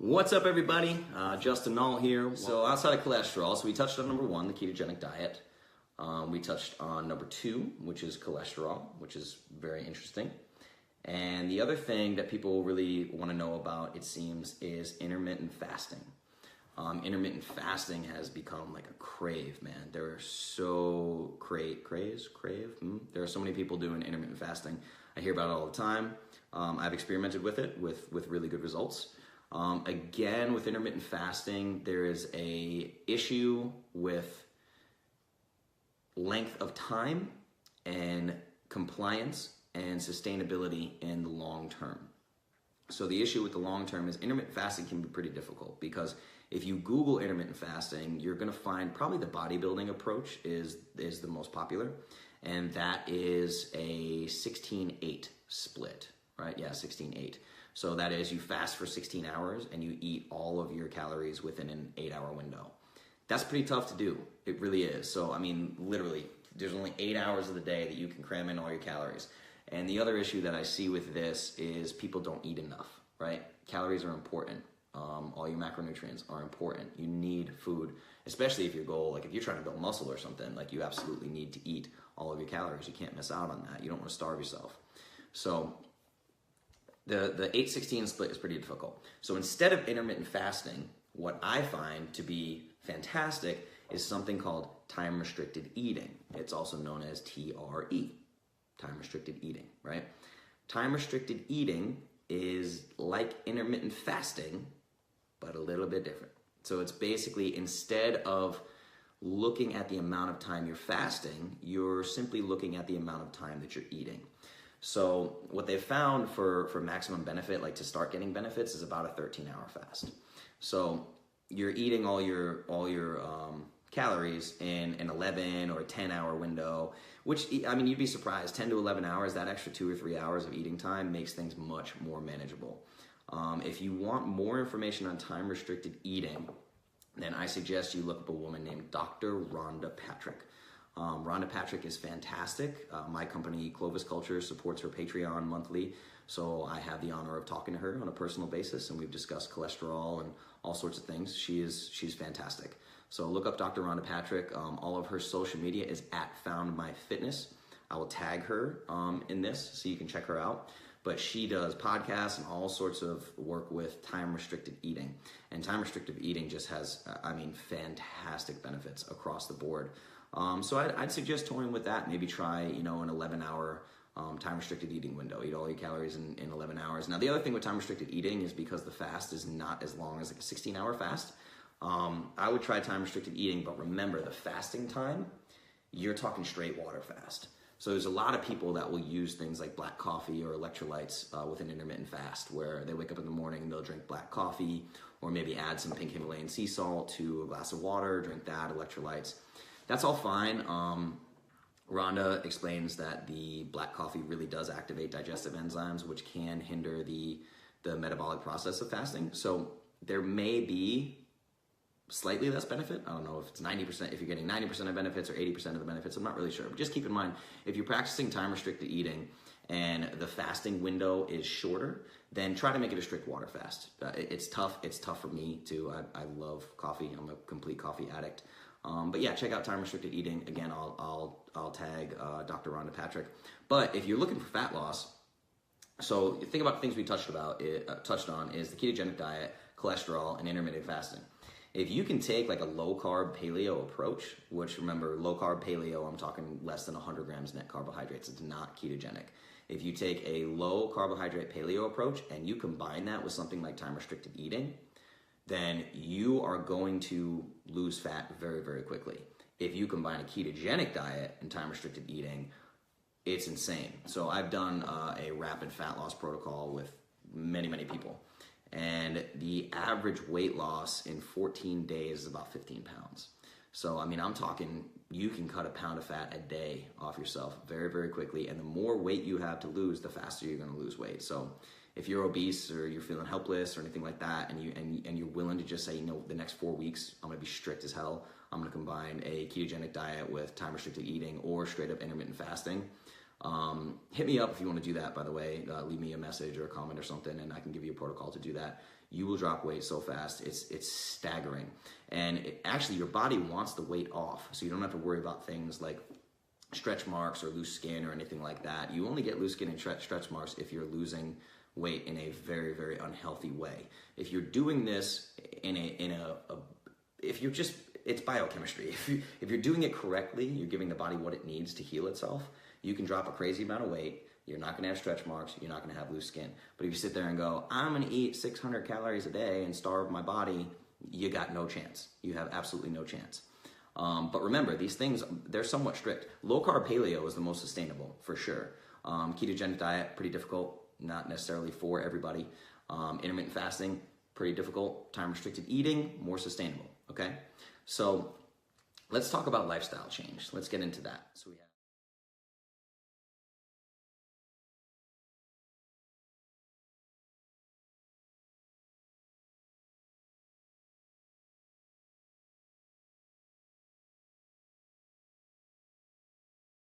What's up, everybody? Justin Nault here. So outside of cholesterol, so we touched on number 1, the ketogenic diet. We touched on number 2, which is cholesterol, which is very interesting. And the other thing that people really want to know about, it seems, is intermittent fasting. Intermittent fasting has become like a crave, man. There are so There are so many people doing intermittent fasting. I hear about it all the time. I've experimented with it with really good results. Again, with intermittent fasting, there is a issue with length of time and compliance and sustainability in the long term. So the issue with the long term is intermittent fasting can be pretty difficult, because if you Google intermittent fasting, you're going to find probably the bodybuilding approach is the most popular, and that is a 16-8 split, right? Yeah, 16-8. So that is, you fast for 16 hours and you eat all of your calories within an 8-hour window. That's pretty tough to do. It really is. So, I mean, literally, there's only 8 hours of the day that you can cram in all your calories. And the other issue that I see with this is people don't eat enough, right? Calories are important. All your macronutrients are important. You need food, especially if your goal, like if you're trying to build muscle or something, like you absolutely need to eat all of your calories. You can't miss out on that. You don't want to starve yourself. So the 8-16 split is pretty difficult. So instead of intermittent fasting, what I find to be fantastic is something called time-restricted eating. It's also known as TRE, time-restricted eating, right? Time-restricted eating is like intermittent fasting, but a little bit different. So it's basically, instead of looking at the amount of time you're fasting, you're simply looking at the amount of time that you're eating. So what they found for maximum benefit, like to start getting benefits, is about a 13-hour fast. So you're eating all your calories in an 11 or a 10-hour window, which, I mean, you'd be surprised. 10 to 11 hours, that extra 2 or 3 hours of eating time makes things much more manageable. If you want more information on time-restricted eating, then I suggest you look up a woman named Dr. Rhonda Patrick. Rhonda Patrick is fantastic. My company, Clovis Culture, supports her Patreon monthly, so I have the honor of talking to her on a personal basis, and we've discussed cholesterol and all sorts of things. She's fantastic. So look up Dr. Rhonda Patrick. All of her social media is @FoundMyFitness. I will tag her in this so you can check her out. But she does podcasts and all sorts of work with time-restricted eating. And time-restricted eating just has, fantastic benefits across the board. So I'd suggest toying with that. Maybe try, an 11-hour time-restricted eating window. Eat all your calories in 11 hours. Now, the other thing with time-restricted eating is because the fast is not as long as like a 16-hour fast, I would try time-restricted eating, but remember, the fasting time, you're talking straight water fast. So there's a lot of people that will use things like black coffee or electrolytes with an intermittent fast, where they wake up in the morning and they'll drink black coffee, or maybe add some pink Himalayan sea salt to a glass of water, drink that, electrolytes. That's all fine. Rhonda explains that the black coffee really does activate digestive enzymes, which can hinder the metabolic process of fasting. So there may be slightly less benefit. I don't know if it's 90%, if you're getting 90% of benefits or 80% of the benefits. I'm not really sure. But just keep in mind, if you're practicing time-restricted eating and the fasting window is shorter, then try to make it a strict water fast. It's tough. It's tough for me too. I love coffee. I'm a complete coffee addict. But yeah, check out time-restricted eating. Again, I'll tag Dr. Rhonda Patrick. But if you're looking for fat loss, so think about the things we touched on is the ketogenic diet, cholesterol, and intermittent fasting. If you can take like a low-carb paleo approach, which, remember, low-carb paleo, I'm talking less than 100 grams net carbohydrates. It's not ketogenic. If you take a low-carbohydrate paleo approach and you combine that with something like time-restricted eating, then you are going to lose fat very, very quickly. If you combine a ketogenic diet and time-restricted eating, it's insane. So I've done a rapid fat loss protocol with many, many people. And the average weight loss in 14 days is about 15 pounds. So, I'm talking, you can cut a pound of fat a day off yourself very, very quickly. And the more weight you have to lose, the faster you're going to lose weight. So if you're obese or you're feeling helpless or anything like that, and you're willing to just say, the next 4 weeks, I'm going to be strict as hell. I'm going to combine a ketogenic diet with time-restricted eating or straight-up intermittent fasting. Hit me up if you want to do that, by the way. Leave me a message or a comment or something, and I can give you a protocol to do that. You will drop weight so fast, it's staggering. And actually, your body wants the weight off, so you don't have to worry about things like stretch marks or loose skin or anything like that. You only get loose skin and stretch marks if you're losing weight in a very, very unhealthy way. If you're doing this if you're just, it's biochemistry. If you're doing it correctly, you're giving the body what it needs to heal itself, you can drop a crazy amount of weight. You're not going to have stretch marks. You're not going to have loose skin. But if you sit there and go, I'm going to eat 600 calories a day and starve my body, you got no chance. You have absolutely no chance. But remember, these things, they're somewhat strict. Low-carb paleo is the most sustainable, for sure. Ketogenic diet, pretty difficult, not necessarily for everybody. Intermittent fasting, pretty difficult. Time-restricted eating, more sustainable, okay? So let's talk about lifestyle change. Let's get into that. So we have